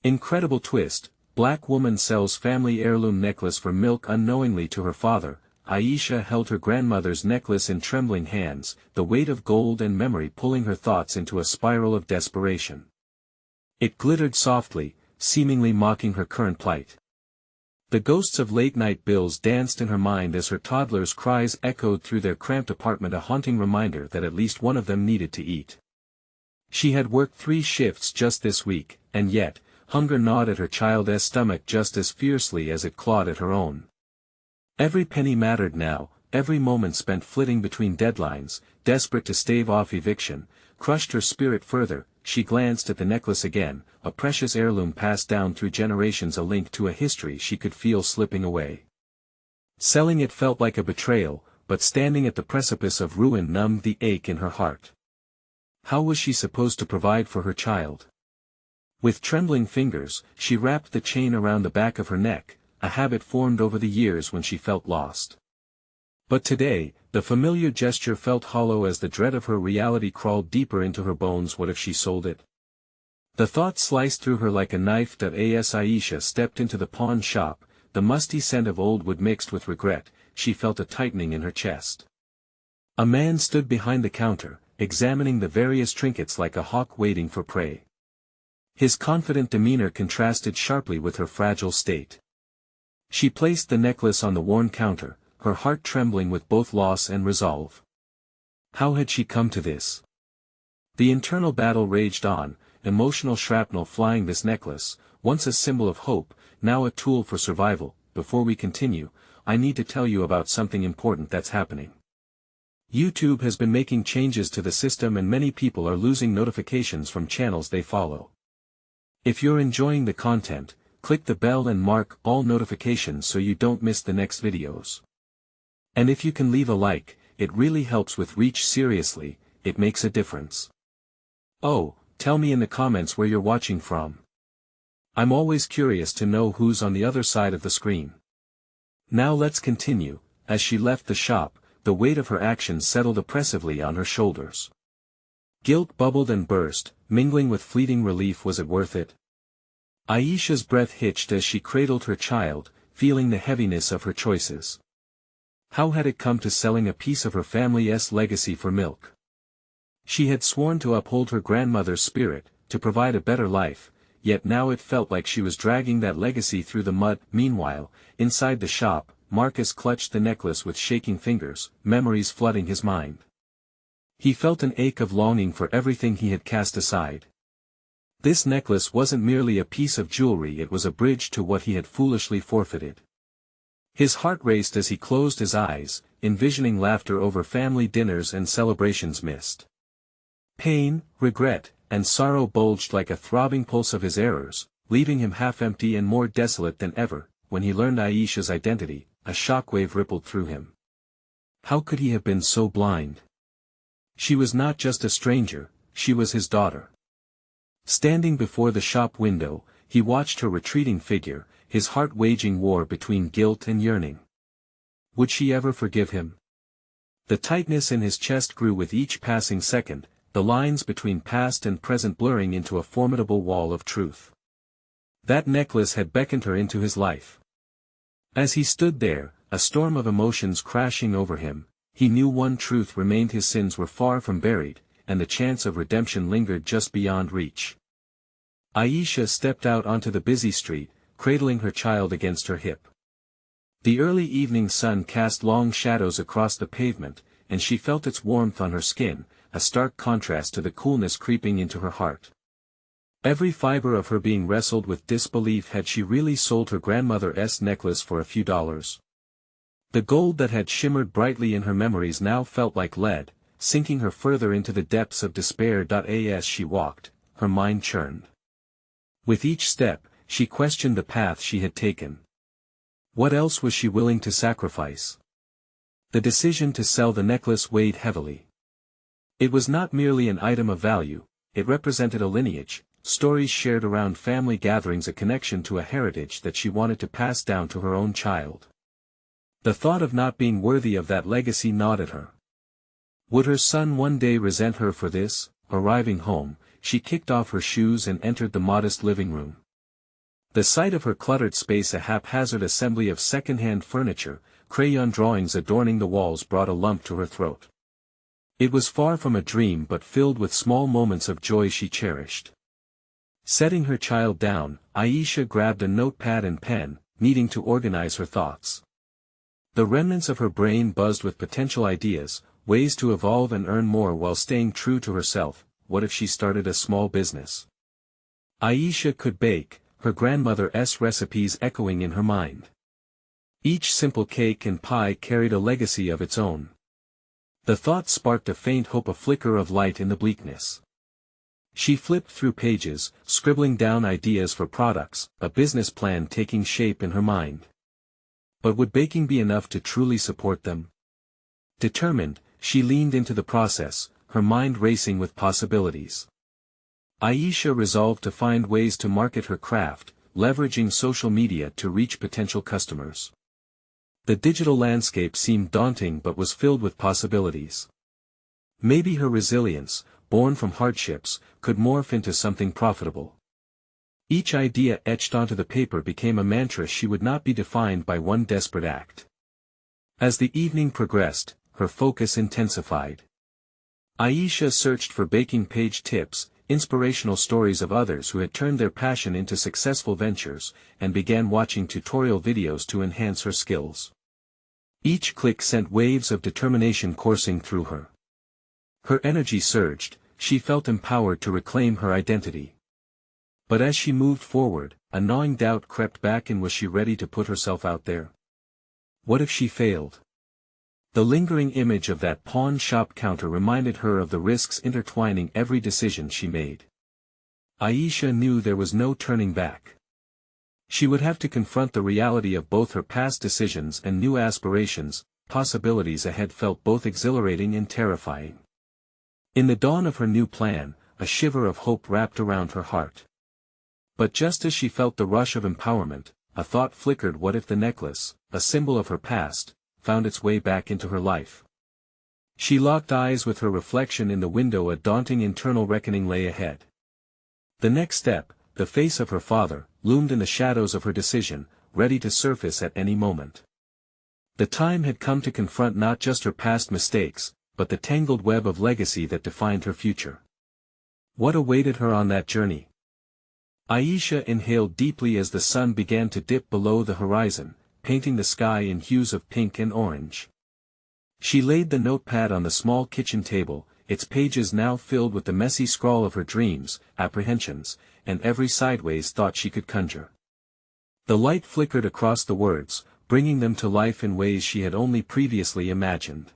Incredible twist, black woman sells family heirloom necklace for milk unknowingly to her father. Aisha held her grandmother's necklace in trembling hands, the weight of gold and memory pulling her thoughts into a spiral of desperation. It glittered softly, seemingly mocking her current plight. The ghosts of late-night bills danced in her mind as her toddler's cries echoed through their cramped apartment, a haunting reminder that at least one of them needed to eat. She had worked 3 shifts just this week, and yet, hunger gnawed at her child's stomach just as fiercely as it clawed at her own. Every penny mattered now, every moment spent flitting between deadlines, desperate to stave off eviction, crushed her spirit further. She glanced at the necklace again, a precious heirloom passed down through generations, a link to a history she could feel slipping away. Selling it felt like a betrayal, but standing at the precipice of ruin numbed the ache in her heart. How was she supposed to provide for her child? With trembling fingers, she wrapped the chain around the back of her neck, a habit formed over the years when she felt lost. But today, the familiar gesture felt hollow as the dread of her reality crawled deeper into her bones. What if she sold it? The thought sliced through her like a knife. As Aisha stepped into the pawn shop, the musty scent of old wood mixed with regret, she felt a tightening in her chest. A man stood behind the counter, examining the various trinkets like a hawk waiting for prey. His confident demeanor contrasted sharply with her fragile state. She placed the necklace on the worn counter, her heart trembling with both loss and resolve. How had she come to this? The internal battle raged on, emotional shrapnel flying. This necklace, once a symbol of hope, now a tool for survival. Before we continue, I need to tell you about something important that's happening. YouTube has been making changes to the system and many people are losing notifications from channels they follow. If you're enjoying the content, click the bell and mark all notifications so you don't miss the next videos. And if you can leave a like, it really helps with reach. Seriously, it makes a difference. Oh, tell me in the comments where you're watching from. I'm always curious to know who's on the other side of the screen. Now let's continue. As she left the shop, the weight of her actions settled oppressively on her shoulders. Guilt bubbled and burst, mingling with fleeting relief. Was it worth it? Aisha's breath hitched as she cradled her child, feeling the heaviness of her choices. How had it come to selling a piece of her family's legacy for milk? She had sworn to uphold her grandmother's spirit, to provide a better life, yet now it felt like she was dragging that legacy through the mud. Meanwhile, inside the shop, Marcus clutched the necklace with shaking fingers, memories flooding his mind. He felt an ache of longing for everything he had cast aside. This necklace wasn't merely a piece of jewelry, it was a bridge to what he had foolishly forfeited. His heart raced as he closed his eyes, envisioning laughter over family dinners and celebrations missed. Pain, regret, and sorrow bulged like a throbbing pulse of his errors, leaving him half empty and more desolate than ever. When he learned Aisha's identity, a shockwave rippled through him. How could he have been so blind? She was not just a stranger, she was his daughter. Standing before the shop window, he watched her retreating figure, his heart waging war between guilt and yearning. Would she ever forgive him? The tightness in his chest grew with each passing second, the lines between past and present blurring into a formidable wall of truth. That necklace had beckoned her into his life. As he stood there, a storm of emotions crashing over him, he knew one truth remained: his sins were far from buried, and the chance of redemption lingered just beyond reach. Aisha stepped out onto the busy street, cradling her child against her hip. The early evening sun cast long shadows across the pavement, and she felt its warmth on her skin, a stark contrast to the coolness creeping into her heart. Every fiber of her being wrestled with disbelief. Had she really sold her grandmother's necklace for a few dollars? The gold that had shimmered brightly in her memories now felt like lead, sinking her further into the depths of despair. As she walked, her mind churned. With each step, she questioned the path she had taken. What else was she willing to sacrifice? The decision to sell the necklace weighed heavily. It was not merely an item of value, it represented a lineage, stories shared around family gatherings, a connection to a heritage that she wanted to pass down to her own child. The thought of not being worthy of that legacy gnawed at her. Would her son one day resent her for this? Arriving home, she kicked off her shoes and entered the modest living room. The sight of her cluttered space, a haphazard assembly of second-hand furniture, crayon drawings adorning the walls, brought a lump to her throat. It was far from a dream, but filled with small moments of joy she cherished. Setting her child down, Aisha grabbed a notepad and pen, needing to organize her thoughts. The remnants of her brain buzzed with potential ideas, ways to evolve and earn more while staying true to herself. What if she started a small business? Aisha could bake, her grandmother's recipes echoing in her mind. Each simple cake and pie carried a legacy of its own. The thought sparked a faint hope, a flicker of light in the bleakness. She flipped through pages, scribbling down ideas for products, a business plan taking shape in her mind. But would baking be enough to truly support them? Determined, she leaned into the process, her mind racing with possibilities. Aisha resolved to find ways to market her craft, leveraging social media to reach potential customers. The digital landscape seemed daunting but was filled with possibilities. Maybe her resilience, born from hardships, could morph into something profitable. Each idea etched onto the paper became a mantra she would not be defined by one desperate act. As the evening progressed, her focus intensified. Aisha searched for baking page tips, inspirational stories of others who had turned their passion into successful ventures, and began watching tutorial videos to enhance her skills. Each click sent waves of determination coursing through her. Her energy surged, she felt empowered to reclaim her identity. But as she moved forward, a gnawing doubt crept back, and was she ready to put herself out there? What if she failed? The lingering image of that pawn shop counter reminded her of the risks intertwining every decision she made. Aisha knew there was no turning back. She would have to confront the reality of both her past decisions and new aspirations. Possibilities ahead felt both exhilarating and terrifying. In the dawn of her new plan, a shiver of hope wrapped around her heart. But just as she felt the rush of empowerment, a thought flickered. What if the necklace, a symbol of her past, found its way back into her life? She locked eyes with her reflection in the window. A daunting internal reckoning lay ahead. The next step, the face of her father, loomed in the shadows of her decision, ready to surface at any moment. The time had come to confront not just her past mistakes, but the tangled web of legacy that defined her future. What awaited her on that journey? Aisha inhaled deeply as the sun began to dip below the horizon, painting the sky in hues of pink and orange. She laid the notepad on the small kitchen table, its pages now filled with the messy scrawl of her dreams, apprehensions, and every sideways thought she could conjure. The light flickered across the words, bringing them to life in ways she had only previously imagined.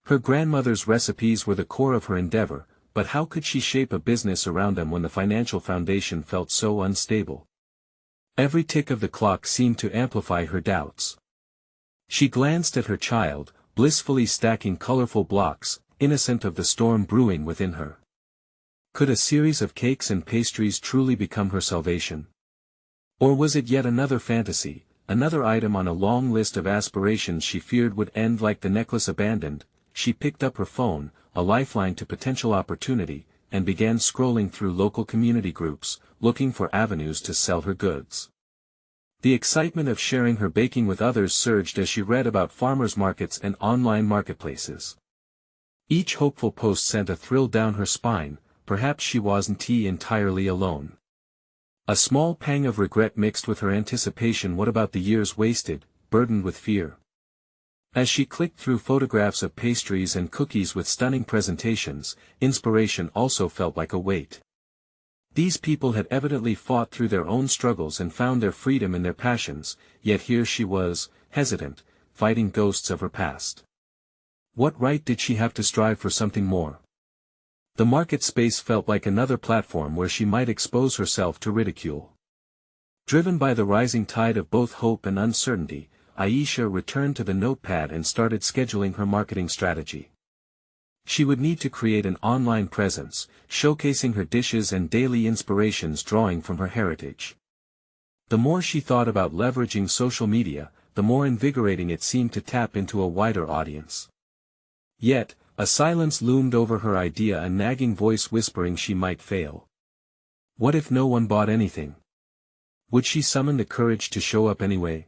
Her grandmother's recipes were the core of her endeavor, but how could she shape a business around them when the financial foundation felt so unstable? Every tick of the clock seemed to amplify her doubts. She glanced at her child, blissfully stacking colorful blocks, innocent of the storm brewing within her. Could a series of cakes and pastries truly become her salvation? Or was it yet another fantasy, another item on a long list of aspirations she feared would end like the necklace abandoned? She picked up her phone, a lifeline to potential opportunity, and began scrolling through local community groups, looking for avenues to sell her goods. The excitement of sharing her baking with others surged as she read about farmers markets and online marketplaces. Each hopeful post sent a thrill down her spine. Perhaps she wasn't entirely alone. A small pang of regret mixed with her anticipation. What about the years wasted, burdened with fear? As she clicked through photographs of pastries and cookies with stunning presentations, inspiration also felt like a weight. These people had evidently fought through their own struggles and found their freedom in their passions, yet here she was, hesitant, fighting ghosts of her past. What right did she have to strive for something more? The market space felt like another platform where she might expose herself to ridicule. Driven by the rising tide of both hope and uncertainty, Aisha returned to the notepad and started scheduling her marketing strategy. She would need to create an online presence, showcasing her dishes and daily inspirations drawing from her heritage. The more she thought about leveraging social media, the more invigorating it seemed to tap into a wider audience. Yet, a silence loomed over her idea, a nagging voice whispering she might fail. What if no one bought anything? Would she summon the courage to show up anyway?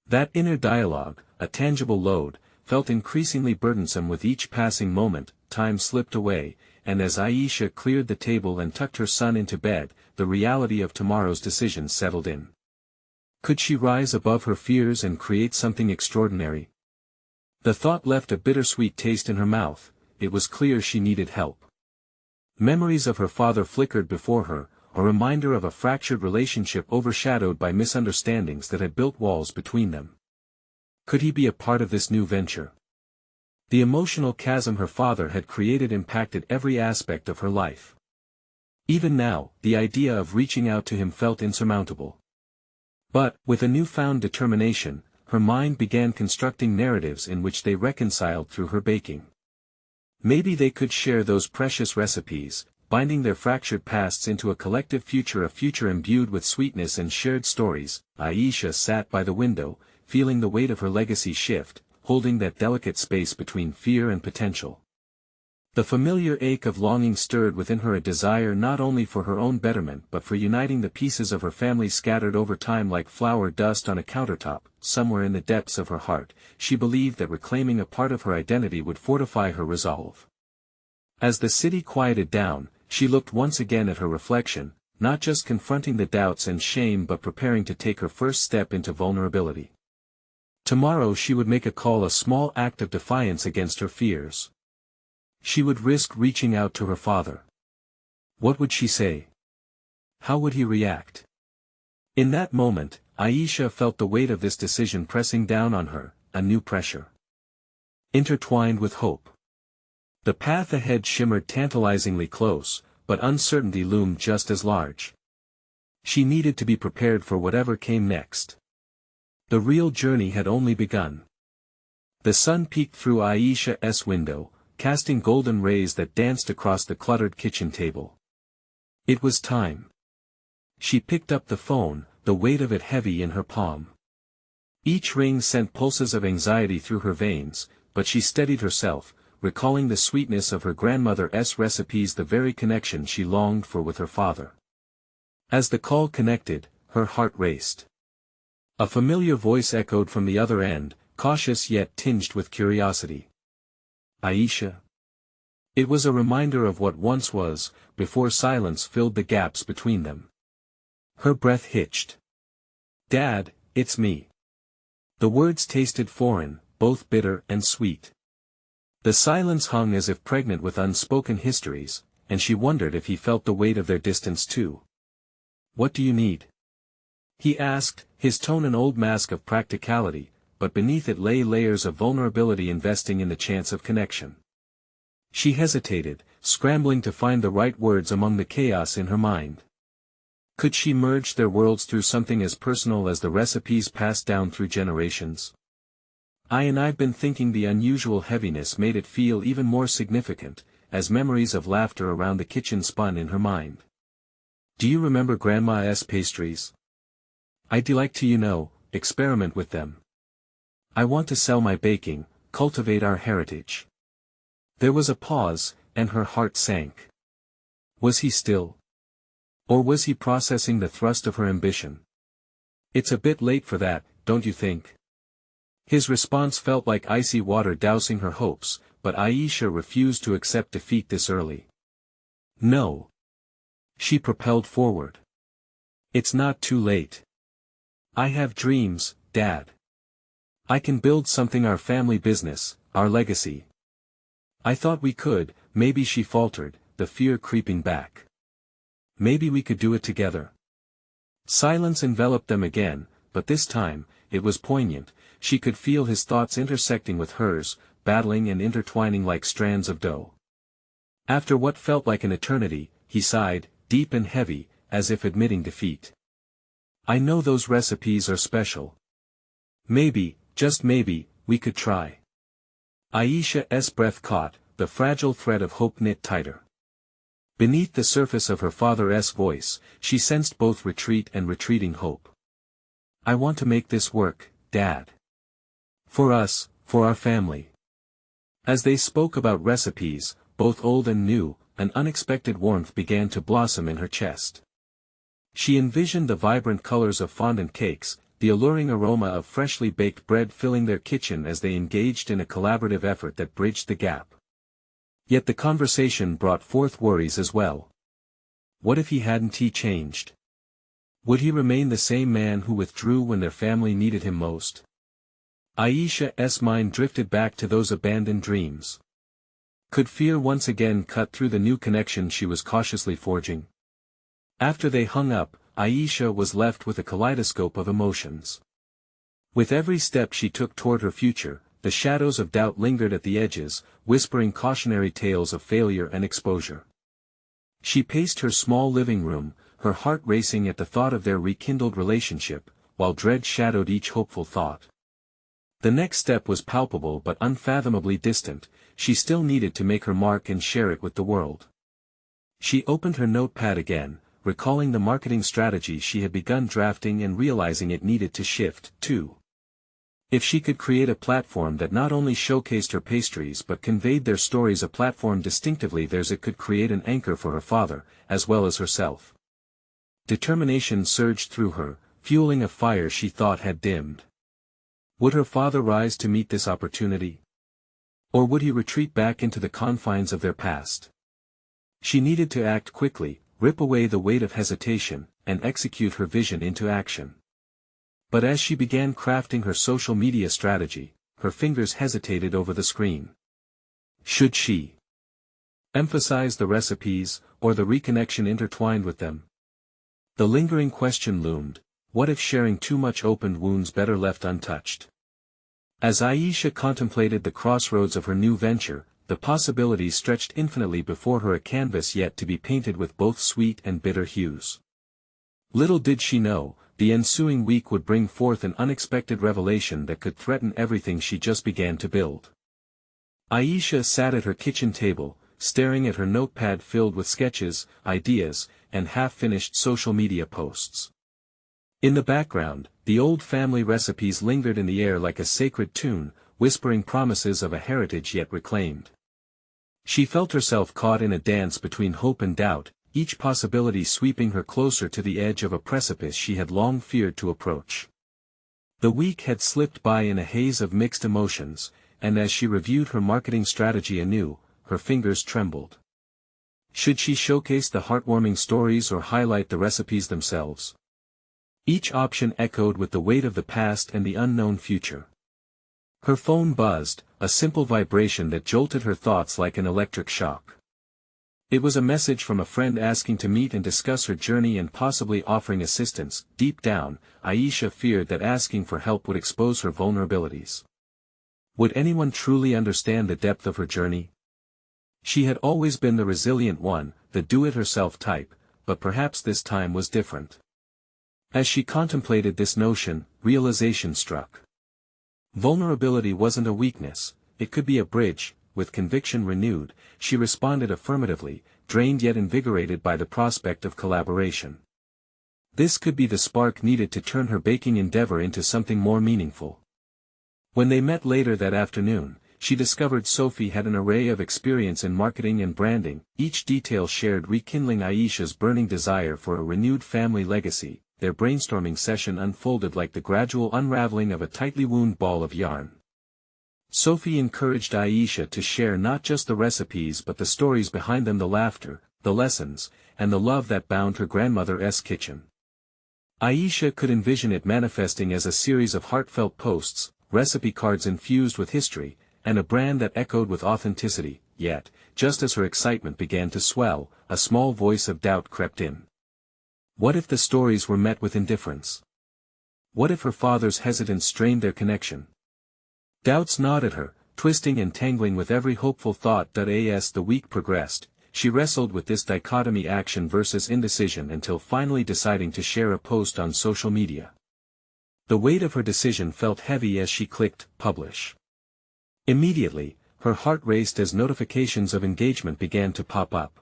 That inner dialogue, a tangible load, felt increasingly burdensome with each passing moment. Time slipped away, and as Aisha cleared the table and tucked her son into bed, the reality of tomorrow's decision settled in. Could she rise above her fears and create something extraordinary? The thought left a bittersweet taste in her mouth. It was clear she needed help. Memories of her father flickered before her, a reminder of a fractured relationship overshadowed by misunderstandings that had built walls between them. Could he be a part of this new venture? The emotional chasm her father had created impacted every aspect of her life. Even now, the idea of reaching out to him felt insurmountable. But, with a newfound determination, her mind began constructing narratives in which they reconciled through her baking. Maybe they could share those precious recipes, binding their fractured pasts into a collective future, a future imbued with sweetness and shared stories. Aisha sat by the window, feeling the weight of her legacy shift, holding that delicate space between fear and potential. The familiar ache of longing stirred within her, a desire not only for her own betterment but for uniting the pieces of her family scattered over time like flour dust on a countertop. Somewhere in the depths of her heart, she believed that reclaiming a part of her identity would fortify her resolve. As the city quieted down, she looked once again at her reflection, not just confronting the doubts and shame but preparing to take her first step into vulnerability. Tomorrow she would make a call, a small act of defiance against her fears. She would risk reaching out to her father. What would she say? How would he react? In that moment, Aisha felt the weight of this decision pressing down on her, a new pressure, intertwined with hope. The path ahead shimmered tantalizingly close, but uncertainty loomed just as large. She needed to be prepared for whatever came next. The real journey had only begun. The sun peeked through Aisha's window, casting golden rays that danced across the cluttered kitchen table. It was time. She picked up the phone, the weight of it heavy in her palm. Each ring sent pulses of anxiety through her veins, but she steadied herself, recalling the sweetness of her grandmother's recipes, the very connection she longed for with her father. As the call connected, her heart raced. A familiar voice echoed from the other end, cautious yet tinged with curiosity. Aisha? It was a reminder of what once was, before silence filled the gaps between them. Her breath hitched. Dad, it's me. The words tasted foreign, both bitter and sweet. The silence hung as if pregnant with unspoken histories, and she wondered if he felt the weight of their distance too. What do you need? He asked, his tone an old mask of practicality, but beneath it lay layers of vulnerability investing in the chance of connection. She hesitated, scrambling to find the right words among the chaos in her mind. Could she merge their worlds through something as personal as the recipes passed down through generations? I've been thinking. The unusual heaviness made it feel even more significant, as memories of laughter around the kitchen spun in her mind. Do you remember Grandma's pastries? I'd like to, experiment with them. I want to sell my baking, cultivate our heritage. There was a pause, and her heart sank. Was he still? Or was he processing the thrust of her ambition? It's a bit late for that, don't you think? His response felt like icy water dousing her hopes, but Aisha refused to accept defeat this early. No. She propelled forward. It's not too late. I have dreams, Dad. I can build something, our family business, our legacy. I thought we could. Maybe, she faltered, the fear creeping back. Maybe we could do it together. Silence enveloped them again, but this time, it was poignant. She could feel his thoughts intersecting with hers, battling and intertwining like strands of dough. After what felt like an eternity, he sighed, deep and heavy, as if admitting defeat. I know those recipes are special. Maybe, just maybe, we could try. Aisha's breath caught, the fragile thread of hope knit tighter. Beneath the surface of her father's voice, she sensed both retreat and retreating hope. I want to make this work, Dad. For us, for our family. As they spoke about recipes, both old and new, an unexpected warmth began to blossom in her chest. She envisioned the vibrant colors of fondant cakes, the alluring aroma of freshly baked bread filling their kitchen as they engaged in a collaborative effort that bridged the gap. Yet the conversation brought forth worries as well. What if he changed? Would he remain the same man who withdrew when their family needed him most? Aisha's mind drifted back to those abandoned dreams. Could fear once again cut through the new connection she was cautiously forging? After they hung up, Aisha was left with a kaleidoscope of emotions. With every step she took toward her future, the shadows of doubt lingered at the edges, whispering cautionary tales of failure and exposure. She paced her small living room, her heart racing at the thought of their rekindled relationship, while dread shadowed each hopeful thought. The next step was palpable but unfathomably distant. She still needed to make her mark and share it with the world. She opened her notepad again, recalling the marketing strategy she had begun drafting and realizing it needed to shift, too. If she could create a platform that not only showcased her pastries but conveyed their stories, a platform distinctively theirs, it could create an anchor for her father, as well as herself. Determination surged through her, fueling a fire she thought had dimmed. Would her father rise to meet this opportunity? Or would he retreat back into the confines of their past? She needed to act quickly, rip away the weight of hesitation, and execute her vision into action. But as she began crafting her social media strategy, her fingers hesitated over the screen. Should she emphasize the recipes, or the reconnection intertwined with them? The lingering question loomed: what if sharing too much opened wounds better left untouched? As Aisha contemplated the crossroads of her new venture, the possibilities stretched infinitely before her, a canvas yet to be painted with both sweet and bitter hues. Little did she know, the ensuing week would bring forth an unexpected revelation that could threaten everything she just began to build. Aisha sat at her kitchen table, staring at her notepad filled with sketches, ideas, and half-finished social media posts. In the background, the old family recipes lingered in the air like a sacred tune, whispering promises of a heritage yet reclaimed. She felt herself caught in a dance between hope and doubt, each possibility sweeping her closer to the edge of a precipice she had long feared to approach. The week had slipped by in a haze of mixed emotions, and as she reviewed her marketing strategy anew, her fingers trembled. Should she showcase the heartwarming stories or highlight the recipes themselves? Each option echoed with the weight of the past and the unknown future. Her phone buzzed, a simple vibration that jolted her thoughts like an electric shock. It was a message from a friend asking to meet and discuss her journey and possibly offering assistance. Deep down, Aisha feared that asking for help would expose her vulnerabilities. Would anyone truly understand the depth of her journey? She had always been the resilient one, the do-it-herself type, but perhaps this time was different. As she contemplated this notion, realization struck. Vulnerability wasn't a weakness, it could be a bridge. With conviction renewed, she responded affirmatively, drained yet invigorated by the prospect of collaboration. This could be the spark needed to turn her baking endeavor into something more meaningful. When they met later that afternoon, she discovered Sophie had an array of experience in marketing and branding, each detail shared rekindling Aisha's burning desire for a renewed family legacy. Their brainstorming session unfolded like the gradual unraveling of a tightly wound ball of yarn. Sophie encouraged Aisha to share not just the recipes but the stories behind them, the laughter, the lessons, and the love that bound her grandmother's kitchen. Aisha could envision it manifesting as a series of heartfelt posts, recipe cards infused with history, and a brand that echoed with authenticity. Yet, just as her excitement began to swell, a small voice of doubt crept in. What if the stories were met with indifference? What if her father's hesitance strained their connection? Doubts gnawed at her, twisting and tangling with every hopeful thought. As the week progressed, she wrestled with this dichotomy, action versus indecision, until finally deciding to share a post on social media. The weight of her decision felt heavy as she clicked publish. Immediately, her heart raced as notifications of engagement began to pop up.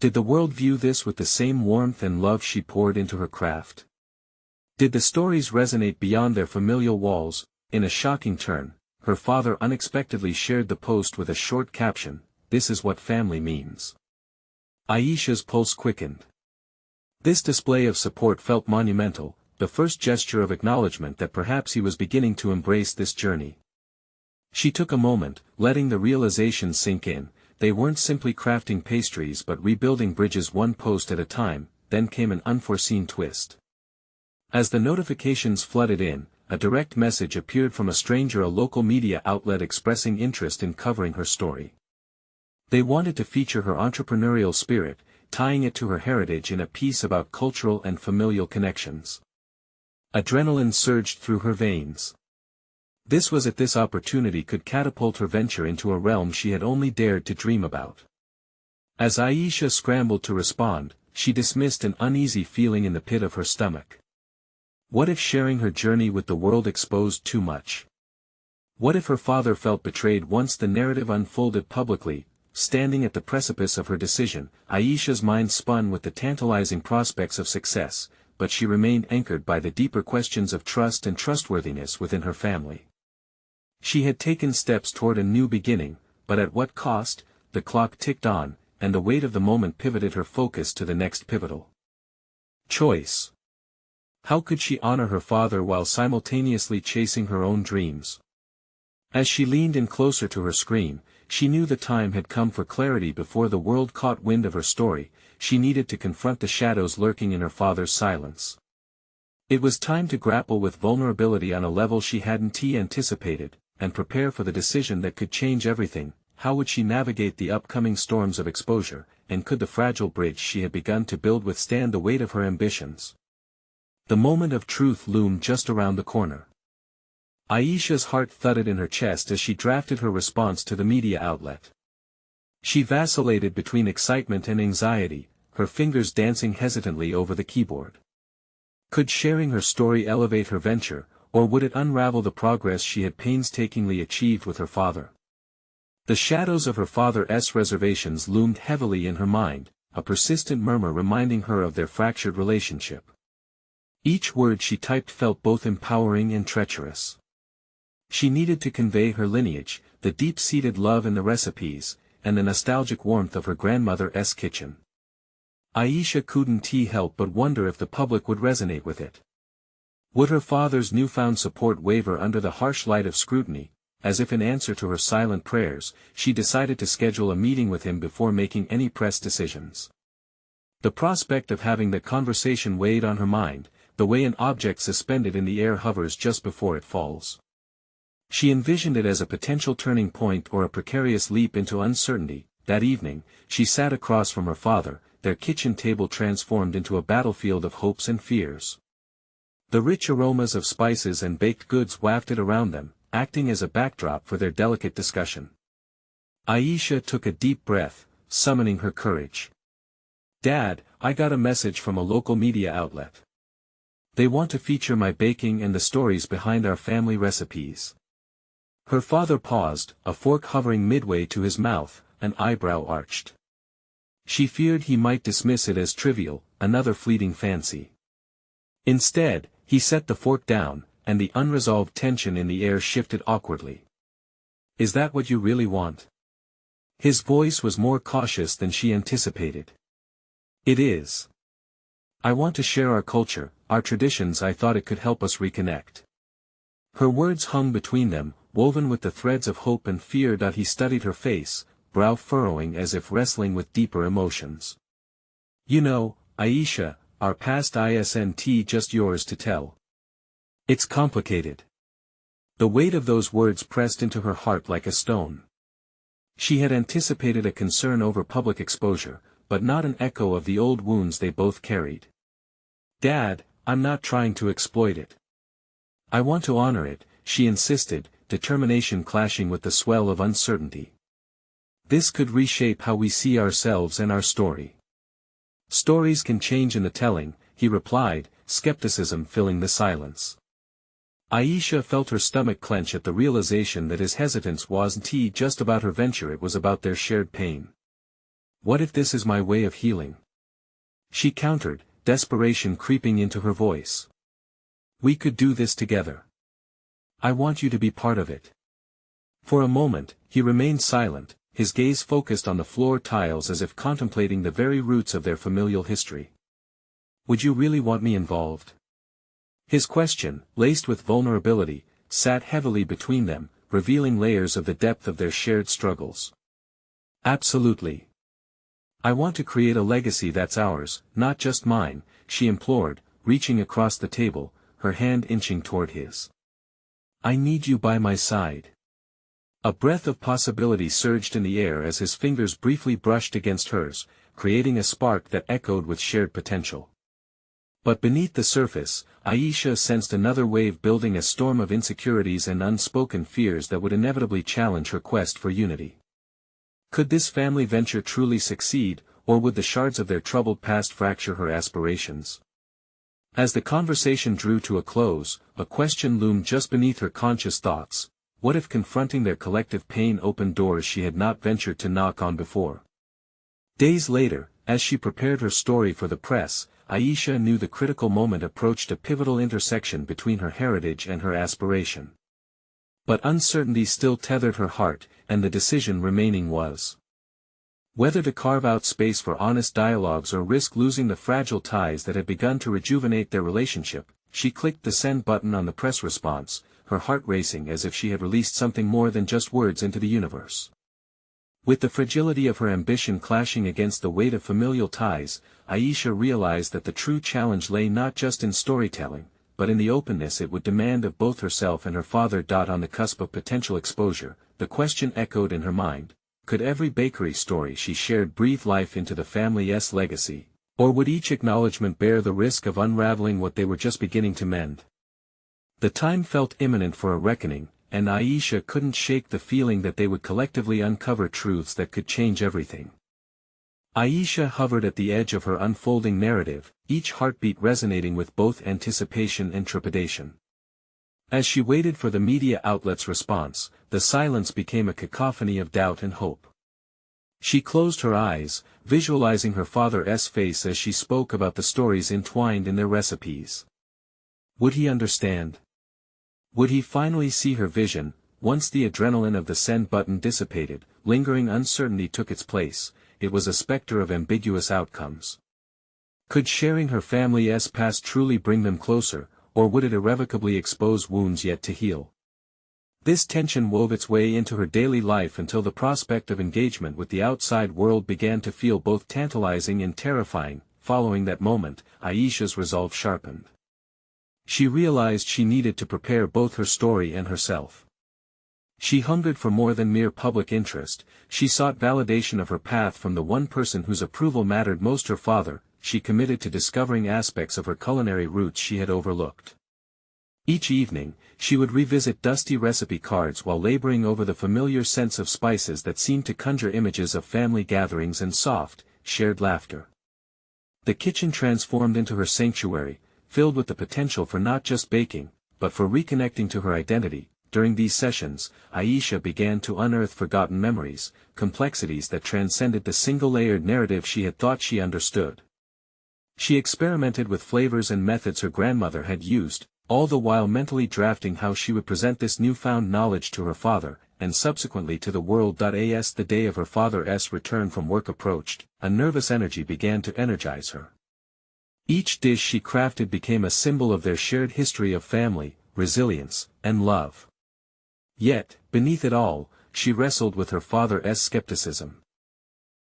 Did the world view this with the same warmth and love she poured into her craft? Did the stories resonate beyond their familial walls? In a shocking turn, her father unexpectedly shared the post with a short caption: "This is what family means." Aisha's pulse quickened. This display of support felt monumental, the first gesture of acknowledgement that perhaps he was beginning to embrace this journey. She took a moment, letting the realization sink in. They weren't simply crafting pastries but rebuilding bridges one post at a time. Then came an unforeseen twist. As the notifications flooded in, a direct message appeared from a stranger, a local media outlet expressing interest in covering her story. They wanted to feature her entrepreneurial spirit, tying it to her heritage in a piece about cultural and familial connections. Adrenaline surged through her veins. This was it. This opportunity could catapult her venture into a realm she had only dared to dream about. As Aisha scrambled to respond, she dismissed an uneasy feeling in the pit of her stomach. What if sharing her journey with the world exposed too much? What if her father felt betrayed once the narrative unfolded publicly? Standing at the precipice of her decision, Aisha's mind spun with the tantalizing prospects of success, but she remained anchored by the deeper questions of trust and trustworthiness within her family. She had taken steps toward a new beginning, but at what cost? The clock ticked on, and the weight of the moment pivoted her focus to the next pivotal choice. How could she honor her father while simultaneously chasing her own dreams? As she leaned in closer to her screen, she knew the time had come for clarity. Before the world caught wind of her story, she needed to confront the shadows lurking in her father's silence. It was time to grapple with vulnerability on a level she hadn't anticipated, and prepare for the decision that could change everything. How would she navigate the upcoming storms of exposure, and could the fragile bridge she had begun to build withstand the weight of her ambitions? The moment of truth loomed just around the corner. Aisha's heart thudded in her chest as she drafted her response to the media outlet. She vacillated between excitement and anxiety, her fingers dancing hesitantly over the keyboard. Could sharing her story elevate her venture, or would it unravel the progress she had painstakingly achieved with her father? The shadows of her father's reservations loomed heavily in her mind, a persistent murmur reminding her of their fractured relationship. Each word she typed felt both empowering and treacherous. She needed to convey her lineage, the deep-seated love in the recipes, and the nostalgic warmth of her grandmother's kitchen. Aisha couldn't help but wonder if the public would resonate with it. Would her father's newfound support waver under the harsh light of scrutiny? As if in answer to her silent prayers, she decided to schedule a meeting with him before making any press decisions. The prospect of having the conversation weighed on her mind, the way an object suspended in the air hovers just before it falls. She envisioned it as a potential turning point or a precarious leap into uncertainty. That evening, she sat across from her father, their kitchen table transformed into a battlefield of hopes and fears. The rich aromas of spices and baked goods wafted around them, acting as a backdrop for their delicate discussion. Aisha took a deep breath, summoning her courage. "Dad, I got a message from a local media outlet. They want to feature my baking and the stories behind our family recipes." Her father paused, a fork hovering midway to his mouth, an eyebrow arched. She feared he might dismiss it as trivial, another fleeting fancy. Instead, he set the fork down, and the unresolved tension in the air shifted awkwardly. "Is that what you really want?" His voice was more cautious than she anticipated. "It is. I want to share our culture, our traditions. I thought it could help us reconnect." Her words hung between them, woven with the threads of hope and fear. He studied her face, brow furrowing as if wrestling with deeper emotions. "You know, Aisha, our past isn't just yours to tell. It's complicated." The weight of those words pressed into her heart like a stone. She had anticipated a concern over public exposure, but not an echo of the old wounds they both carried. "Dad, I'm not trying to exploit it. I want to honor it," she insisted, determination clashing with the swell of uncertainty. "This could reshape how we see ourselves and our story." "Stories can change in the telling," he replied, skepticism filling the silence. Aisha felt her stomach clench at the realization that his hesitance wasn't just about her venture, it was about their shared pain. "What if this is my way of healing?" she countered, desperation creeping into her voice. "We could do this together. I want you to be part of it." For a moment, he remained silent, his gaze focused on the floor tiles as if contemplating the very roots of their familial history. Would you really want me involved? His question, laced with vulnerability, sat heavily between them, revealing layers of the depth of their shared struggles. Absolutely. I want to create a legacy that's ours, not just mine, she implored, reaching across the table, her hand inching toward his. I need you by my side. A breath of possibility surged in the air as his fingers briefly brushed against hers, creating a spark that echoed with shared potential. But beneath the surface, Aisha sensed another wave building, a storm of insecurities and unspoken fears that would inevitably challenge her quest for unity. Could this family venture truly succeed, or would the shards of their troubled past fracture her aspirations? As the conversation drew to a close, a question loomed just beneath her conscious thoughts. What if confronting their collective pain opened doors she had not ventured to knock on before? Days later, as she prepared her story for the press, Aisha knew the critical moment approached, a pivotal intersection between her heritage and her aspiration. But uncertainty still tethered her heart, and the decision remaining was whether to carve out space for honest dialogues or risk losing the fragile ties that had begun to rejuvenate their relationship. She clicked the send button on the press response, her heart racing as if she had released something more than just words into the universe. With the fragility of her ambition clashing against the weight of familial ties, Aisha realized that the true challenge lay not just in storytelling, but in the openness it would demand of both herself and her father. On the cusp of potential exposure, the question echoed in her mind: could every bakery story she shared breathe life into the family's legacy, or would each acknowledgement bear the risk of unraveling what they were just beginning to mend? The time felt imminent for a reckoning, and Aisha couldn't shake the feeling that they would collectively uncover truths that could change everything. Aisha hovered at the edge of her unfolding narrative, each heartbeat resonating with both anticipation and trepidation. As she waited for the media outlet's response, the silence became a cacophony of doubt and hope. She closed her eyes, visualizing her father's face as she spoke about the stories entwined in their recipes. Would he understand? Would he finally see her vision? Once the adrenaline of the send button dissipated, lingering uncertainty took its place. It was a specter of ambiguous outcomes. Could sharing her family's past truly bring them closer, or would it irrevocably expose wounds yet to heal? This tension wove its way into her daily life until the prospect of engagement with the outside world began to feel both tantalizing and terrifying. Following that moment, Aisha's resolve sharpened. She realized she needed to prepare both her story and herself. She hungered for more than mere public interest. She sought validation of her path from the one person whose approval mattered most, her father. She committed to discovering aspects of her culinary roots she had overlooked. Each evening, she would revisit dusty recipe cards while laboring over the familiar scents of spices that seemed to conjure images of family gatherings and soft, shared laughter. The kitchen transformed into her sanctuary, filled with the potential for not just baking, but for reconnecting to her identity. During these sessions, Aisha began to unearth forgotten memories, complexities that transcended the single-layered narrative she had thought she understood. She experimented with flavors and methods her grandmother had used, all the while mentally drafting how she would present this newfound knowledge to her father, and subsequently to the world. As the day of her father's return from work approached, a nervous energy began to energize her. Each dish she crafted became a symbol of their shared history of family, resilience, and love. Yet, beneath it all, she wrestled with her father's skepticism.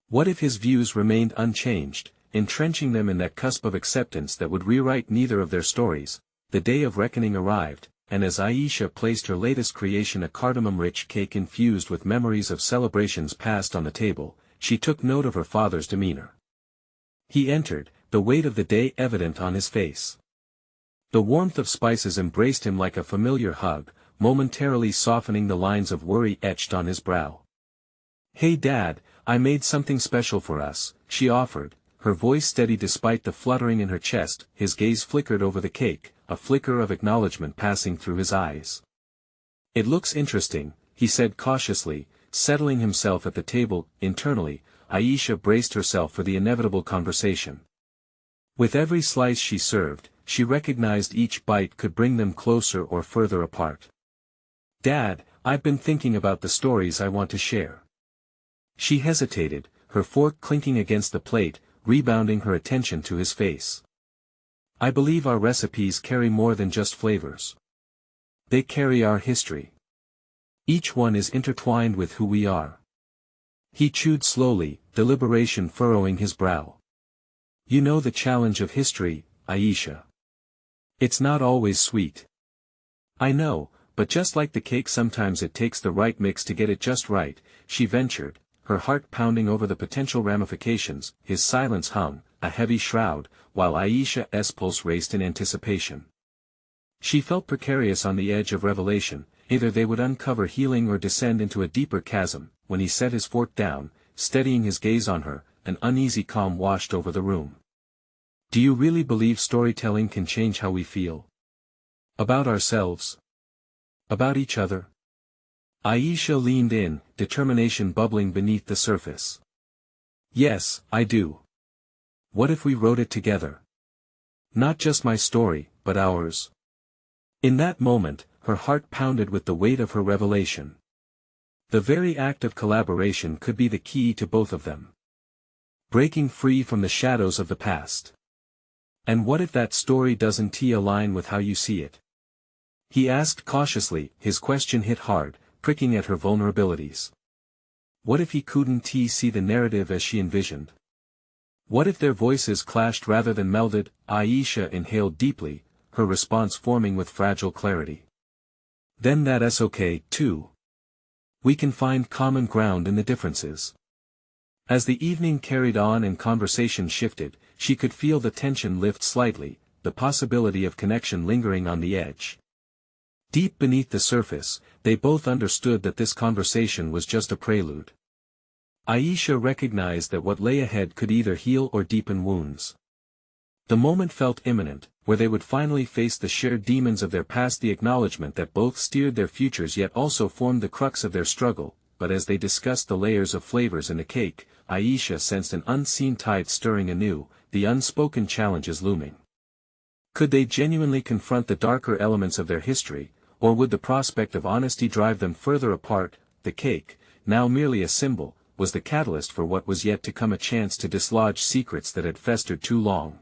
What if his views remained unchanged, entrenching them in that cusp of acceptance that would rewrite neither of their stories? The day of reckoning arrived, and as Aisha placed her latest creation, a cardamom-rich cake infused with memories of celebrations past, on the table, she took note of her father's demeanor. He entered, the weight of the day evident on his face. The warmth of spices embraced him like a familiar hug, momentarily softening the lines of worry etched on his brow. "Hey Dad, I made something special for us," she offered, her voice steady despite the fluttering in her chest. His gaze flickered over the cake, a flicker of acknowledgement passing through his eyes. "It looks interesting," he said cautiously, settling himself at the table. Internally, Aisha braced herself for the inevitable conversation. With every slice she served, she recognized each bite could bring them closer or further apart. "Dad, I've been thinking about the stories I want to share." She hesitated, her fork clinking against the plate, rebounding her attention to his face. I believe our recipes carry more than just flavors. They carry our history. Each one is intertwined with who we are. He chewed slowly, deliberation furrowing his brow. You know the challenge of history, Aisha. It's not always sweet. I know, but just like the cake, sometimes it takes the right mix to get it just right, she ventured, her heart pounding over the potential ramifications. His silence hung, a heavy shroud, while Aisha's pulse raced in anticipation. She felt precarious on the edge of revelation, either they would uncover healing or descend into a deeper chasm. When he set his fork down, steadying his gaze on her, an uneasy calm washed over the room. Do you really believe storytelling can change how we feel? About ourselves? About each other? Aisha leaned in, determination bubbling beneath the surface. Yes, I do. What if we wrote it together? Not just my story, but ours. In that moment, her heart pounded with the weight of her revelation. The very act of collaboration could be the key to both of them. Breaking free from the shadows of the past. And what if that story doesn't align with how you see it? He asked cautiously, his question hit hard, pricking at her vulnerabilities. What if he couldn't see the narrative as she envisioned? What if their voices clashed rather than melded? Aisha inhaled deeply, her response forming with fragile clarity. Then that's okay, too. We can find common ground in the differences. As the evening carried on and conversation shifted, she could feel the tension lift slightly, the possibility of connection lingering on the edge. Deep beneath the surface, they both understood that this conversation was just a prelude. Aisha recognized that what lay ahead could either heal or deepen wounds. The moment felt imminent, where they would finally face the shared demons of their past, the acknowledgement that both steered their futures yet also formed the crux of their struggle. But as they discussed the layers of flavors in the cake, Aisha sensed an unseen tide stirring anew, the unspoken challenges looming. Could they genuinely confront the darker elements of their history, or would the prospect of honesty drive them further apart? The cake, now merely a symbol, was the catalyst for what was yet to come, a chance to dislodge secrets that had festered too long.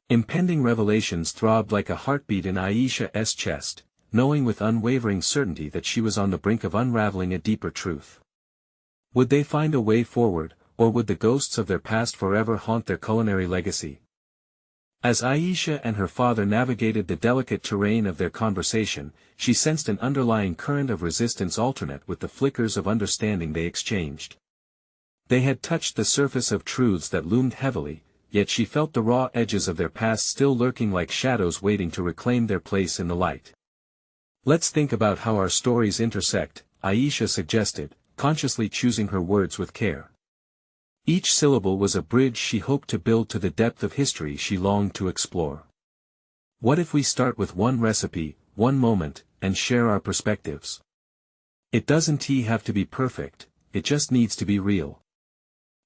Impending revelations throbbed like a heartbeat in Aisha's chest, knowing with unwavering certainty that she was on the brink of unraveling a deeper truth. Would they find a way forward, or would the ghosts of their past forever haunt their culinary legacy? As Aisha and her father navigated the delicate terrain of their conversation, she sensed an underlying current of resistance alternate with the flickers of understanding they exchanged. They had touched the surface of truths that loomed heavily, yet she felt the raw edges of their past still lurking like shadows waiting to reclaim their place in the light. Let's think about how our stories intersect, Aisha suggested, consciously choosing her words with care. Each syllable was a bridge she hoped to build to the depth of history she longed to explore. What if we start with one recipe, one moment, and share our perspectives? It doesn't have to be perfect, it just needs to be real.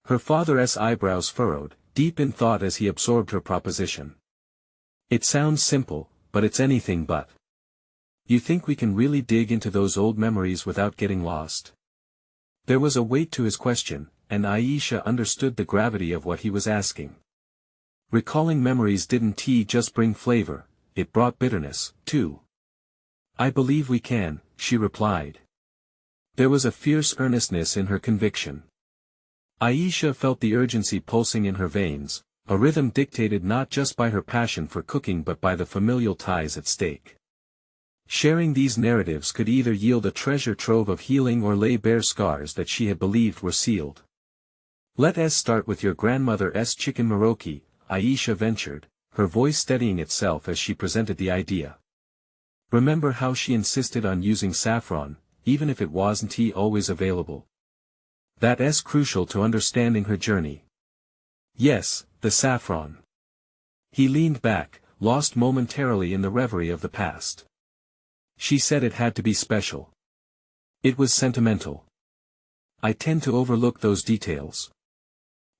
Her father's eyebrows furrowed, deep in thought as he absorbed her proposition. It sounds simple, but it's anything but. You think we can really dig into those old memories without getting lost? There was a weight to his question, and Aisha understood the gravity of what he was asking. Recalling memories didn't just bring flavor, it brought bitterness, too. I believe we can, she replied. There was a fierce earnestness in her conviction. Aisha felt the urgency pulsing in her veins, a rhythm dictated not just by her passion for cooking but by the familial ties at stake. Sharing these narratives could either yield a treasure trove of healing or lay bare scars that she had believed were sealed. Let's start with your grandmother's chicken maroki, Aisha ventured, her voice steadying itself as she presented the idea. Remember how she insisted on using saffron, even if it wasn't always available? That's crucial to understanding her journey. Yes, the saffron. He leaned back, lost momentarily in the reverie of the past. She said it had to be special. It was sentimental. I tend to overlook those details.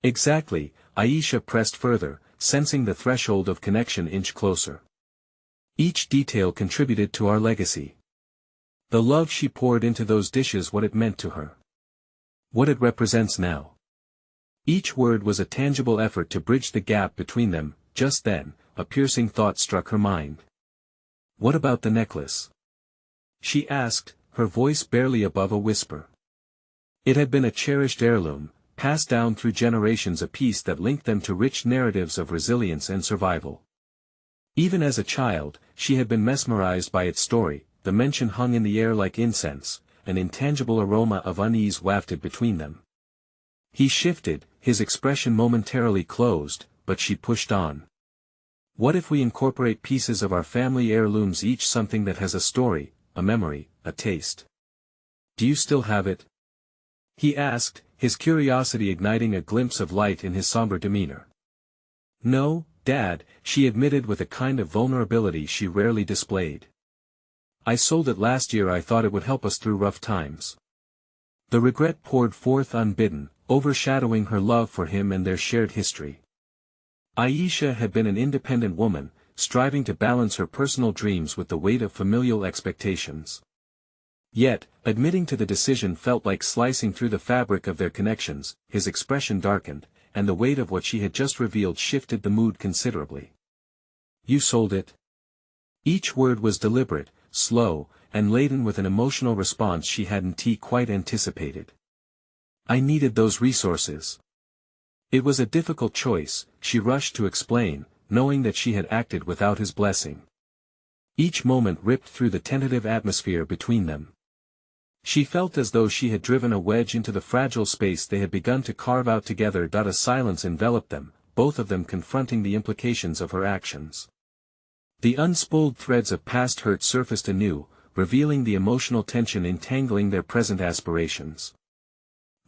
Exactly, Aisha pressed further, sensing the threshold of connection inch closer. Each detail contributed to our legacy. The love she poured into those dishes, what it meant to her. What it represents now. Each word was a tangible effort to bridge the gap between them. Just then, a piercing thought struck her mind. What about the necklace? She asked, her voice barely above a whisper. It had been a cherished heirloom, passed down through generations, a piece that linked them to rich narratives of resilience and survival. Even as a child, she had been mesmerized by its story. The mention hung in the air like incense, an intangible aroma of unease wafted between them. He shifted, his expression momentarily closed, but she pushed on. What if we incorporate pieces of our family heirlooms, each something that has a story, a memory, a taste? Do you still have it? He asked, his curiosity igniting a glimpse of light in his somber demeanor. No, Dad, she admitted with a kind of vulnerability she rarely displayed. I sold it last year. I thought it would help us through rough times. The regret poured forth unbidden, overshadowing her love for him and their shared history. Aisha had been an independent woman, striving to balance her personal dreams with the weight of familial expectations. Yet, admitting to the decision felt like slicing through the fabric of their connections. His expression darkened, and the weight of what she had just revealed shifted the mood considerably. You sold it? Each word was deliberate, slow, and laden with an emotional response she hadn't quite anticipated. I needed those resources. It was a difficult choice, she rushed to explain, knowing that she had acted without his blessing. Each moment ripped through the tentative atmosphere between them. She felt as though she had driven a wedge into the fragile space they had begun to carve out together. A silence enveloped them, both of them confronting the implications of her actions. The unspooled threads of past hurt surfaced anew, revealing the emotional tension entangling their present aspirations.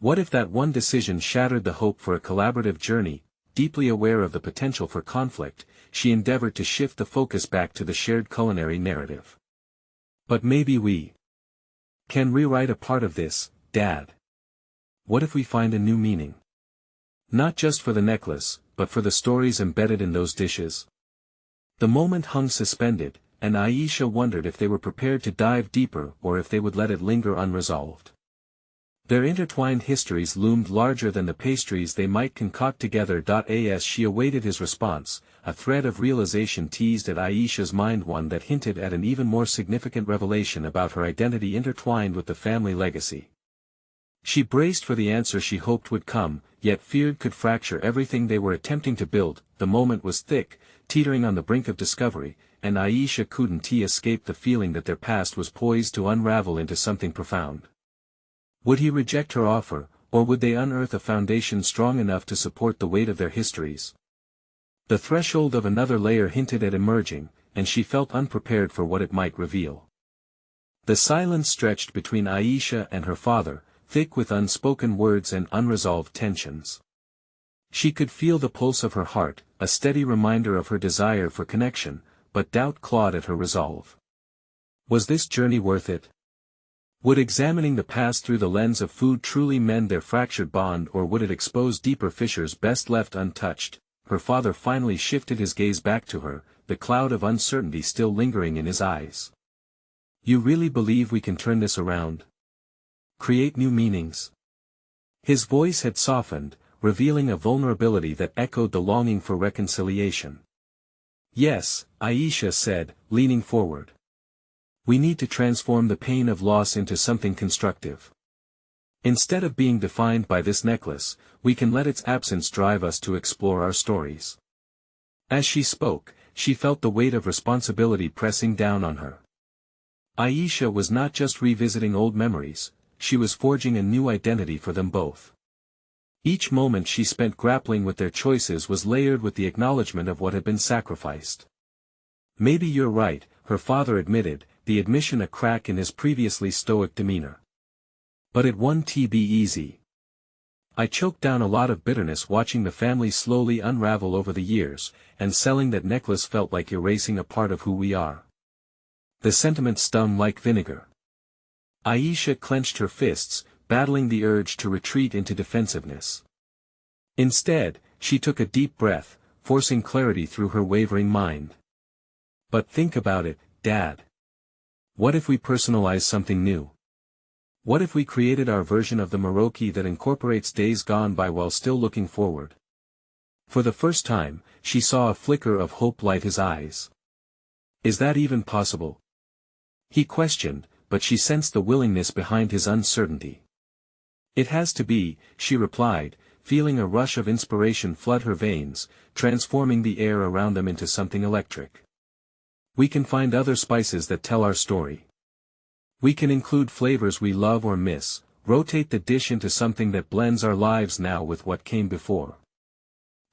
What if that one decision shattered the hope for a collaborative journey? Deeply aware of the potential for conflict, she endeavored to shift the focus back to the shared culinary narrative. But maybe we can rewrite a part of this, Dad. What if we find a new meaning? Not just for the necklace, but for the stories embedded in those dishes. The moment hung suspended, and Aisha wondered if they were prepared to dive deeper or if they would let it linger unresolved. Their intertwined histories loomed larger than the pastries they might concoct together. As she awaited his response, a thread of realization teased at Aisha's mind, one that hinted at an even more significant revelation about her identity intertwined with the family legacy. She braced for the answer she hoped would come, yet feared could fracture everything they were attempting to build. The moment was thick, teetering on the brink of discovery, and Aisha couldn't escape the feeling that their past was poised to unravel into something profound. Would he reject her offer, or would they unearth a foundation strong enough to support the weight of their histories? The threshold of another layer hinted at emerging, and she felt unprepared for what it might reveal. The silence stretched between Aisha and her father, thick with unspoken words and unresolved tensions. She could feel the pulse of her heart, a steady reminder of her desire for connection, but doubt clawed at her resolve. Was this journey worth it? Would examining the past through the lens of food truly mend their fractured bond, or would it expose deeper fissures best left untouched? Her father finally shifted his gaze back to her, the cloud of uncertainty still lingering in his eyes. You really believe we can turn this around? Create new meanings? His voice had softened, revealing a vulnerability that echoed the longing for reconciliation. Yes, Aisha said, leaning forward. We need to transform the pain of loss into something constructive. Instead of being defined by this necklace, we can let its absence drive us to explore our stories. As she spoke, she felt the weight of responsibility pressing down on her. Aisha was not just revisiting old memories, she was forging a new identity for them both. Each moment she spent grappling with their choices was layered with the acknowledgement of what had been sacrificed. Maybe you're right, her father admitted, the admission a crack in his previously stoic demeanor. But it won't be easy. I choked down a lot of bitterness watching the family slowly unravel over the years, and selling that necklace felt like erasing a part of who we are. The sentiment stung like vinegar. Aisha clenched her fists, battling the urge to retreat into defensiveness. Instead, she took a deep breath, forcing clarity through her wavering mind. But think about it, Dad. What if we personalize something new? What if we created our version of the Maroki that incorporates days gone by while still looking forward? For the first time, she saw a flicker of hope light his eyes. Is that even possible? He questioned, but she sensed the willingness behind his uncertainty. It has to be, she replied, feeling a rush of inspiration flood her veins, transforming the air around them into something electric. We can find other spices that tell our story. We can include flavors we love or miss, rotate the dish into something that blends our lives now with what came before.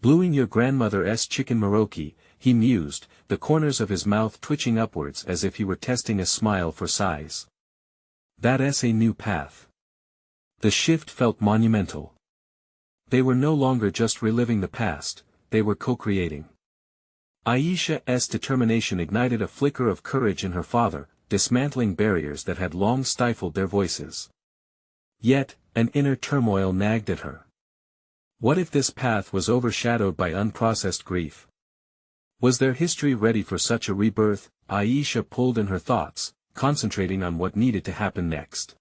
Bluing your grandmother's chicken Maroki, he mused, the corners of his mouth twitching upwards as if he were testing a smile for size. That's a new path. The shift felt monumental. They were no longer just reliving the past, they were co-creating. Aisha's determination ignited a flicker of courage in her father, dismantling barriers that had long stifled their voices. Yet, an inner turmoil nagged at her. What if this path was overshadowed by unprocessed grief? Was their history ready for such a rebirth? Aisha pulled in her thoughts, concentrating on what needed to happen next.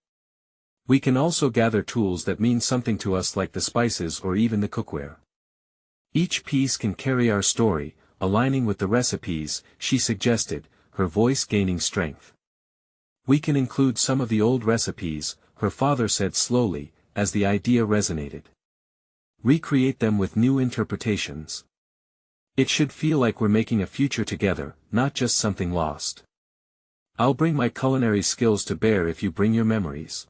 We can also gather tools that mean something to us like the spices or even the cookware. Each piece can carry our story, aligning with the recipes, she suggested, her voice gaining strength. We can include some of the old recipes, her father said slowly, as the idea resonated. Recreate them with new interpretations. It should feel like we're making a future together, not just something lost. I'll bring my culinary skills to bear if you bring your memories.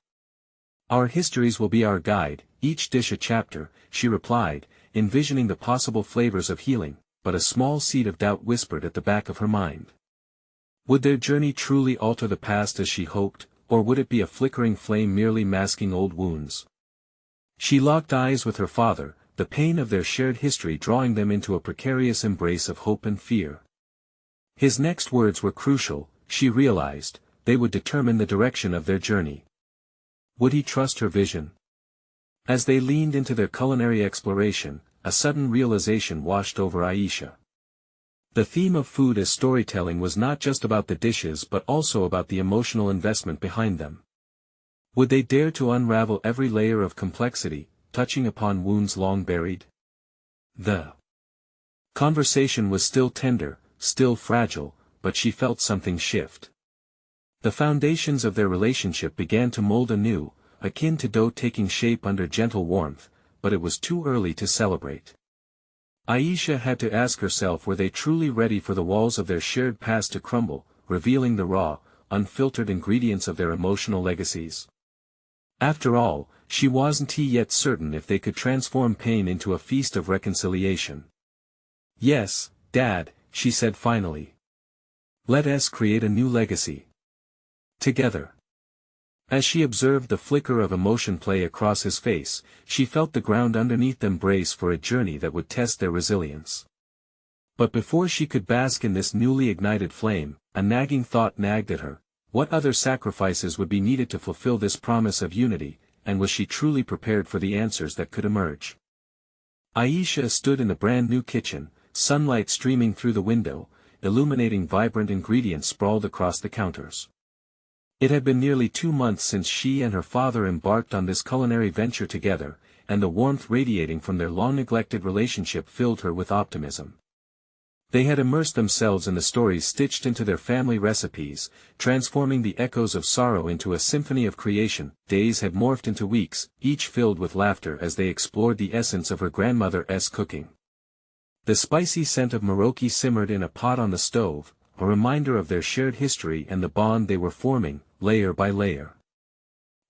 Our histories will be our guide, each dish a chapter, she replied, envisioning the possible flavors of healing, but a small seed of doubt whispered at the back of her mind. Would their journey truly alter the past as she hoped, or would it be a flickering flame merely masking old wounds? She locked eyes with her father, the pain of their shared history drawing them into a precarious embrace of hope and fear. His next words were crucial, she realized, they would determine the direction of their journey. Would he trust her vision? As they leaned into their culinary exploration, a sudden realization washed over Aisha. The theme of food as storytelling was not just about the dishes but also about the emotional investment behind them. Would they dare to unravel every layer of complexity, touching upon wounds long buried? The conversation was still tender, still fragile, but she felt something shift. The foundations of their relationship began to mold anew, akin to dough taking shape under gentle warmth, but it was too early to celebrate. Aisha had to ask herself, were they truly ready for the walls of their shared past to crumble, revealing the raw, unfiltered ingredients of their emotional legacies? After all, she wasn't yet certain if they could transform pain into a feast of reconciliation. Yes, Dad, she said finally. Let us create a new legacy. Together. As she observed the flicker of emotion play across his face, she felt the ground underneath them brace for a journey that would test their resilience. But before she could bask in this newly ignited flame, a nagging thought nagged at her. What other sacrifices would be needed to fulfill this promise of unity, and was she truly prepared for the answers that could emerge? Aisha stood in the brand-new kitchen, sunlight streaming through the window, illuminating vibrant ingredients sprawled across the counters. It had been nearly 2 months since she and her father embarked on this culinary venture together, and the warmth radiating from their long-neglected relationship filled her with optimism. They had immersed themselves in the stories stitched into their family recipes, transforming the echoes of sorrow into a symphony of creation. Days had morphed into weeks, each filled with laughter as they explored the essence of her grandmother's cooking. The spicy scent of Maroki simmered in a pot on the stove, a reminder of their shared history and the bond they were forming, layer by layer.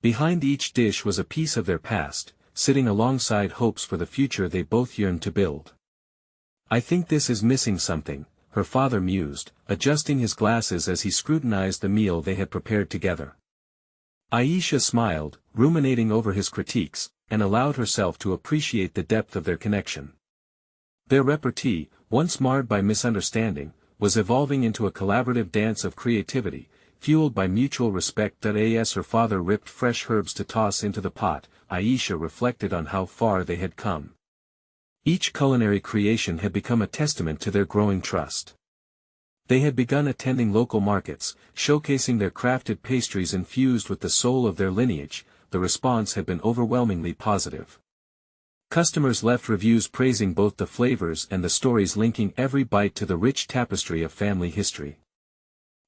Behind each dish was a piece of their past, sitting alongside hopes for the future they both yearned to build. I think this is missing something, her father mused, adjusting his glasses as he scrutinized the meal they had prepared together. Aisha smiled, ruminating over his critiques, and allowed herself to appreciate the depth of their connection. Their repartee, once marred by misunderstanding, was evolving into a collaborative dance of creativity, fueled by mutual respect. As her father ripped fresh herbs to toss into the pot, Aisha reflected on how far they had come. Each culinary creation had become a testament to their growing trust. They had begun attending local markets, showcasing their crafted pastries infused with the soul of their lineage. The response had been overwhelmingly positive. Customers left reviews praising both the flavors and the stories, linking every bite to the rich tapestry of family history.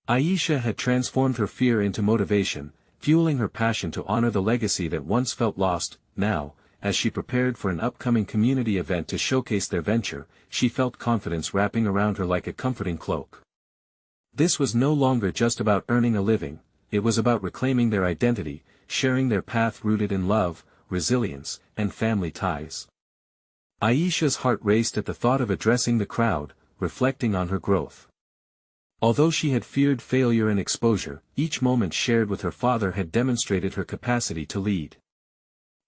Aisha had transformed her fear into motivation, fueling her passion to honor the legacy that once felt lost. Now, as she prepared for an upcoming community event to showcase their venture, she felt confidence wrapping around her like a comforting cloak. This was no longer just about earning a living, it was about reclaiming their identity, sharing their path rooted in love, resilience, and family ties. Aisha's heart raced at the thought of addressing the crowd, reflecting on her growth. Although she had feared failure and exposure, each moment shared with her father had demonstrated her capacity to lead.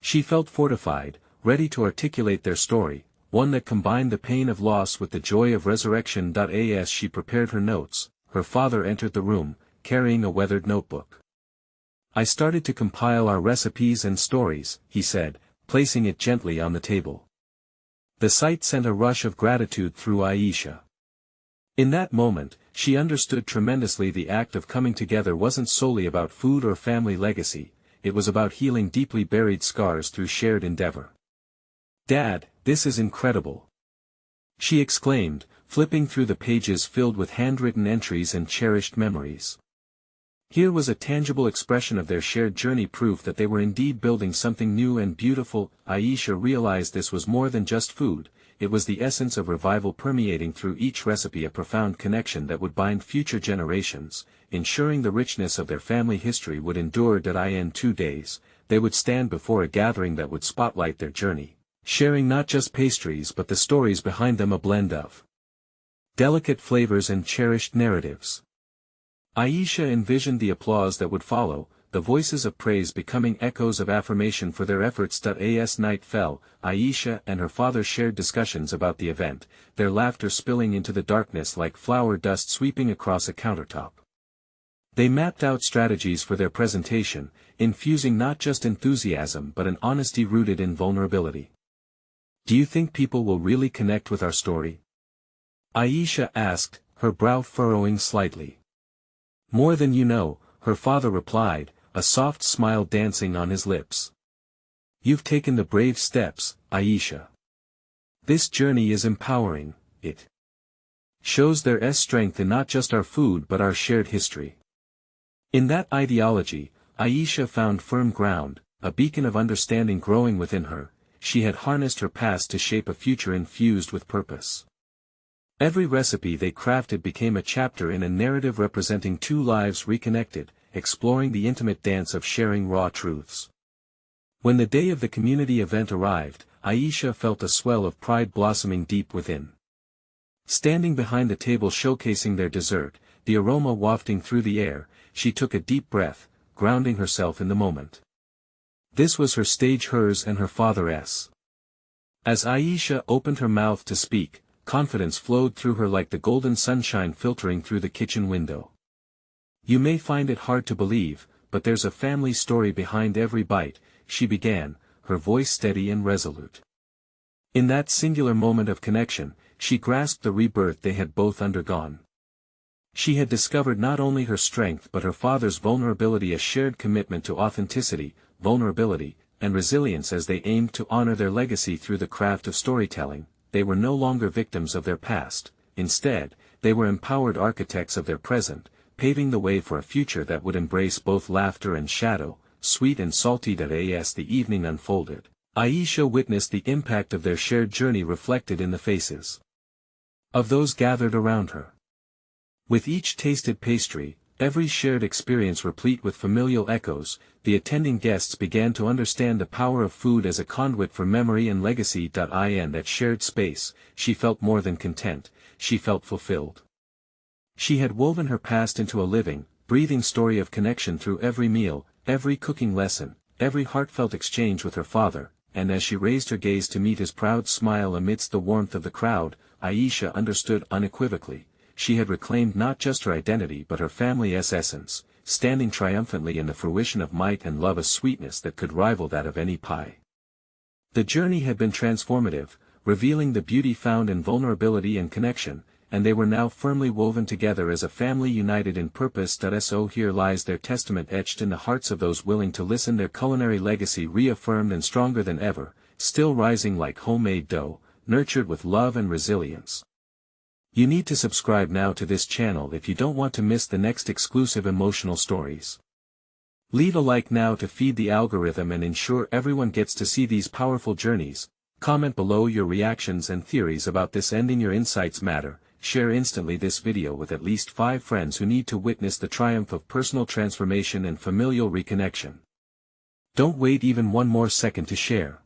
She felt fortified, ready to articulate their story, one that combined the pain of loss with the joy of resurrection. As she prepared her notes, her father entered the room, carrying a weathered notebook. "I started to compile our recipes and stories," he said, placing it gently on the table. The sight sent a rush of gratitude through Aisha. In that moment, she understood tremendously the act of coming together wasn't solely about food or family legacy, it was about healing deeply buried scars through shared endeavor. "Dad, this is incredible!" she exclaimed, flipping through the pages filled with handwritten entries and cherished memories. Here was a tangible expression of their shared journey, proof that they were indeed building something new and beautiful. Aisha realized this was more than just food, it was the essence of revival permeating through each recipe, a profound connection that would bind future generations, ensuring the richness of their family history would endure. In 2 days, they would stand before a gathering that would spotlight their journey, sharing not just pastries but the stories behind them, a blend of delicate flavors and cherished narratives. Aisha envisioned the applause that would follow, the voices of praise becoming echoes of affirmation for their efforts. As night fell, Aisha and her father shared discussions about the event, their laughter spilling into the darkness like flour dust sweeping across a countertop. They mapped out strategies for their presentation, infusing not just enthusiasm but an honesty rooted in vulnerability. "Do you think people will really connect with our story?" Aisha asked, her brow furrowing slightly. "More than you know," her father replied, a soft smile dancing on his lips. "You've taken the brave steps, Aisha. This journey is empowering, it shows there's strength in not just our food but our shared history." In that ideology, Aisha found firm ground, a beacon of understanding growing within her. She had harnessed her past to shape a future infused with purpose. Every recipe they crafted became a chapter in a narrative representing two lives reconnected, exploring the intimate dance of sharing raw truths. When the day of the community event arrived, Aisha felt a swell of pride blossoming deep within. Standing behind the table showcasing their dessert, the aroma wafting through the air, she took a deep breath, grounding herself in the moment. This was her stage, hers and her father's. As Aisha opened her mouth to speak, confidence flowed through her like the golden sunshine filtering through the kitchen window. "You may find it hard to believe, but there's a family story behind every bite," she began, her voice steady and resolute. In that singular moment of connection, she grasped the rebirth they had both undergone. She had discovered not only her strength but her father's vulnerability, a shared commitment to authenticity, vulnerability, and resilience. As they aimed to honor their legacy through the craft of storytelling, they were no longer victims of their past, instead, they were empowered architects of their present, paving the way for a future that would embrace both laughter and shadow, sweet and salty. As the evening unfolded, Aisha witnessed the impact of their shared journey reflected in the faces of those gathered around her. With each tasted pastry, every shared experience replete with familial echoes, the attending guests began to understand the power of food as a conduit for memory and legacy. In that shared space, she felt more than content, she felt fulfilled. She had woven her past into a living, breathing story of connection through every meal, every cooking lesson, every heartfelt exchange with her father, and as she raised her gaze to meet his proud smile amidst the warmth of the crowd, Aisha understood unequivocally. She had reclaimed not just her identity but her family's essence, standing triumphantly in the fruition of might and love, a sweetness that could rival that of any pie. The journey had been transformative, revealing the beauty found in vulnerability and connection, and they were now firmly woven together as a family united in purpose. So here lies their testament etched in the hearts of those willing to listen, their culinary legacy reaffirmed and stronger than ever, still rising like homemade dough, nurtured with love and resilience. You need to subscribe now to this channel if you don't want to miss the next exclusive emotional stories. Leave a like now to feed the algorithm and ensure everyone gets to see these powerful journeys. Comment below your reactions and theories about this ending. Your insights matter. Share instantly this video with at least 5 friends who need to witness the triumph of personal transformation and familial reconnection. Don't wait even one more second to share.